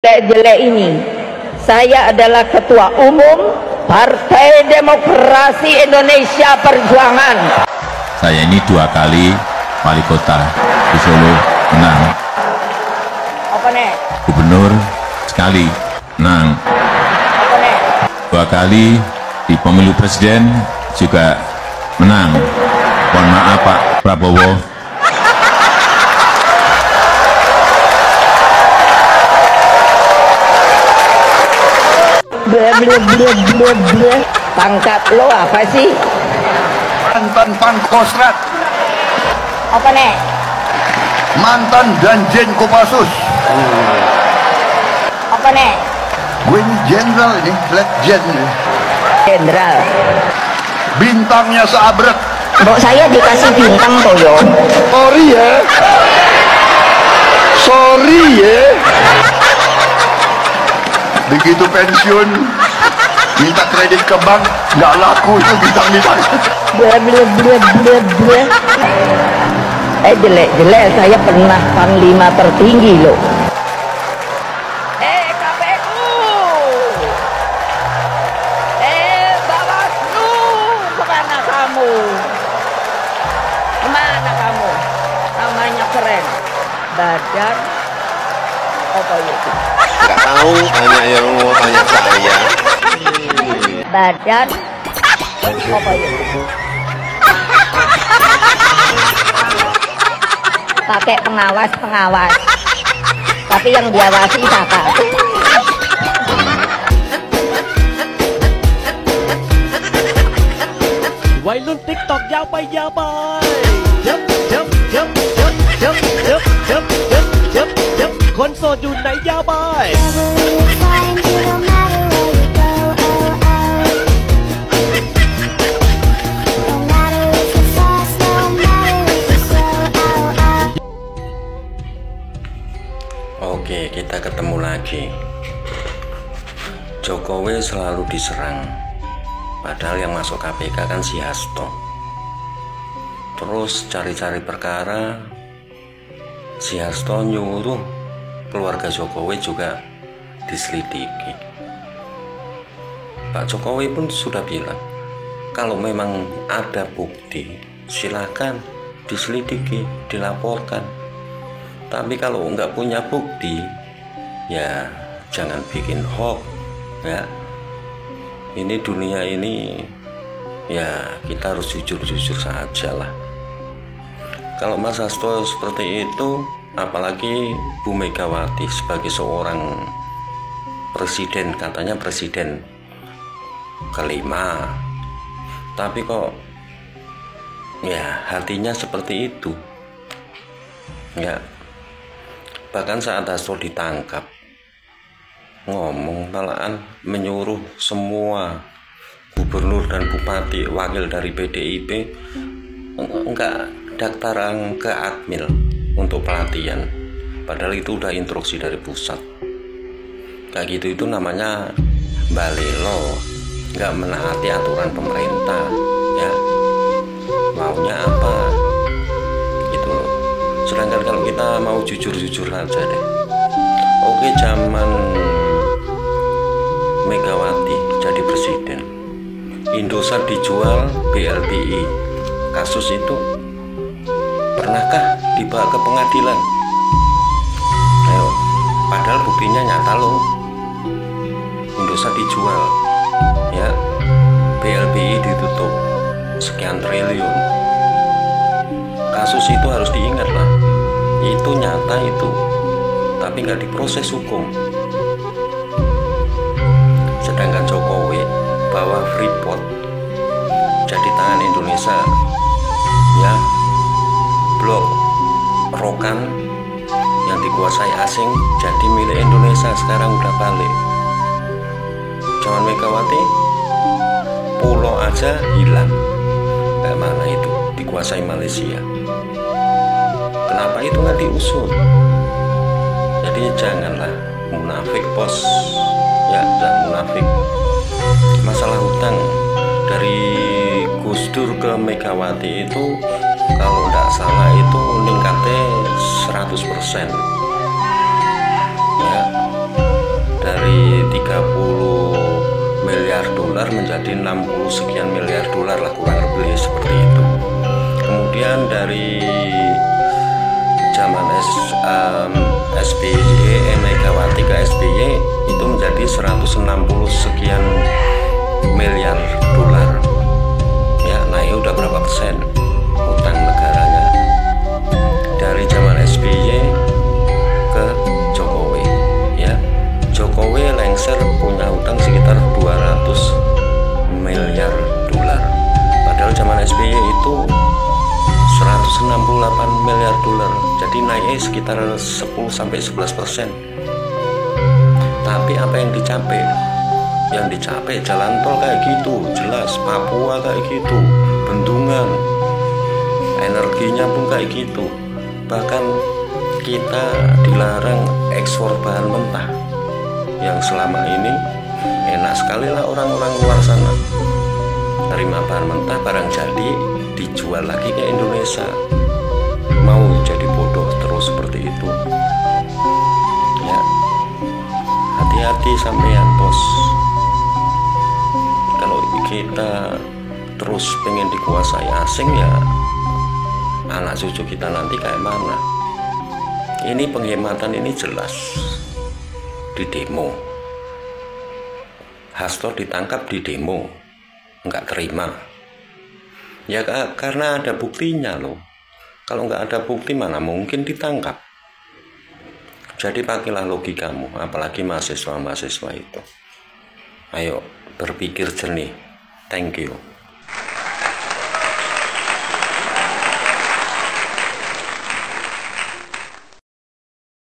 jelek-jelek ini. Saya adalah Ketua Umum Partai Demokrasi Indonesia Perjuangan. Saya ini 2 kali wali kota di Solo, menang. Apa nih? Gubernur sekali, menang. Apa nih? 2 kali di pemilu presiden juga menang. Mohon maaf Pak Prabowo. Pangkat lo apa sih? Mantan Pangkostrat, Apa nih? mantan Danjen Kopassus. Apa nih? Gue ini jenderal ini, legend ini. Jenderal. Bintangnya seabrek. Mbok saya dikasih bintang toh yo. Sorry ya. Sorry ya. Begitu pensiun, minta kredit ke bank, nggak laku itu bintang-bintang. Jelek-jelek saya pernah panglima tertinggi loh. KPU. Bawaslu, kemana kamu? Kemana kamu? Namanya keren. Badan apa itu? Nggak tahu, tanya yang mau tanya saya. Badan apa itu? Pakai pengawas, tapi yang diawasi siapa? Wailun TikTok ยาวไปยาวไปยับยับยับยับยับยับยับยับยับยับคนโสดอยู่ไหนยาวไป Oke, kita ketemu lagi. Jokowi selalu diserang, padahal yang masuk KPK kan si Hasto. Terus cari-cari perkara, si Hasto nyuruh keluarga Jokowi juga diselidiki. Pak Jokowi pun sudah bilang, kalau memang ada bukti, silakan diselidiki, dilaporkan. Tapi kalau nggak punya bukti, ya jangan bikin hoax, ya. Ini dunia ini, ya kita harus jujur-jujur saja lah. Kalau Mas Hasto seperti itu, apalagi Bu Megawati sebagai seorang presiden, katanya presiden kelima, tapi kok ya hatinya seperti itu, ya. Bahkan saat Hasto ditangkap, ngomong malahan menyuruh semua gubernur dan bupati wakil dari PDIP enggak daftaran ke Akmil untuk pelatihan, padahal itu udah instruksi dari pusat. Kayak gitu itu namanya balelo, nggak menaati aturan pemerintah, ya. Maunya apa gitu loh. Sedangkan kalau kita mau jujur-jujur aja deh, oke, zaman Megawati jadi presiden, Indosat dijual BLBI, kasus itu pernahkah dibawa ke pengadilan? Ayo, padahal buktinya nyata loh, Indosat dijual, ya, BLBI ditutup sekian triliun. Kasus itu harus diingat lah, itu nyata itu, tapi nggak diproses hukum. Sedangkan Jokowi bawa Freeport jadi tangan Indonesia, ya, Blok Rokan yang dikuasai asing jadi milik Indonesia, sekarang udah balik. Zaman Megawati pulau aja hilang, kayak mana itu dikuasai Malaysia. Kenapa itu nggak diusut? Jadi janganlah munafik bos, ya, dan munafik. Masalah hutang dari Gus Dur ke Megawati itu kalau nggak salah itu meningkatnya 100%, ya. dolar menjadi 60 sekian miliar dolar lah, kurang lebih seperti itu. Kemudian dari zaman SBY, Megawati ke SBY itu menjadi 160 sekian miliar dolar. Ya, naik udah berapa persen utang negaranya dari zaman SBY ke Jokowi. Ya, Jokowi lengser punya utang sekitar 200 miliar dolar. Padahal zaman SBY itu 168 miliar dolar. Jadi naiknya sekitar 10-11%. Tapi apa yang dicapai? Yang dicapai jalan tol kayak gitu, jelas. Papua kayak gitu, bendungan, energinya pun kayak gitu. Bahkan kita dilarang ekspor bahan mentah, yang selama ini enak sekali lah orang-orang luar sana terima bahan mentah, barang jadi dijual lagi ke Indonesia. Mau jadi bodoh terus seperti itu. Ya, hati-hati sampean bos. Kalau kita terus pengen dikuasai asing, ya anak cucu kita nanti kayak mana? Ini penghematan ini jelas di demo. Hasto ditangkap di demo, nggak terima. Ya karena ada buktinya loh. Kalau nggak ada bukti mana mungkin ditangkap. Jadi pakailah logikamu, apalagi mahasiswa-mahasiswa itu. Ayo berpikir jernih. Thank you.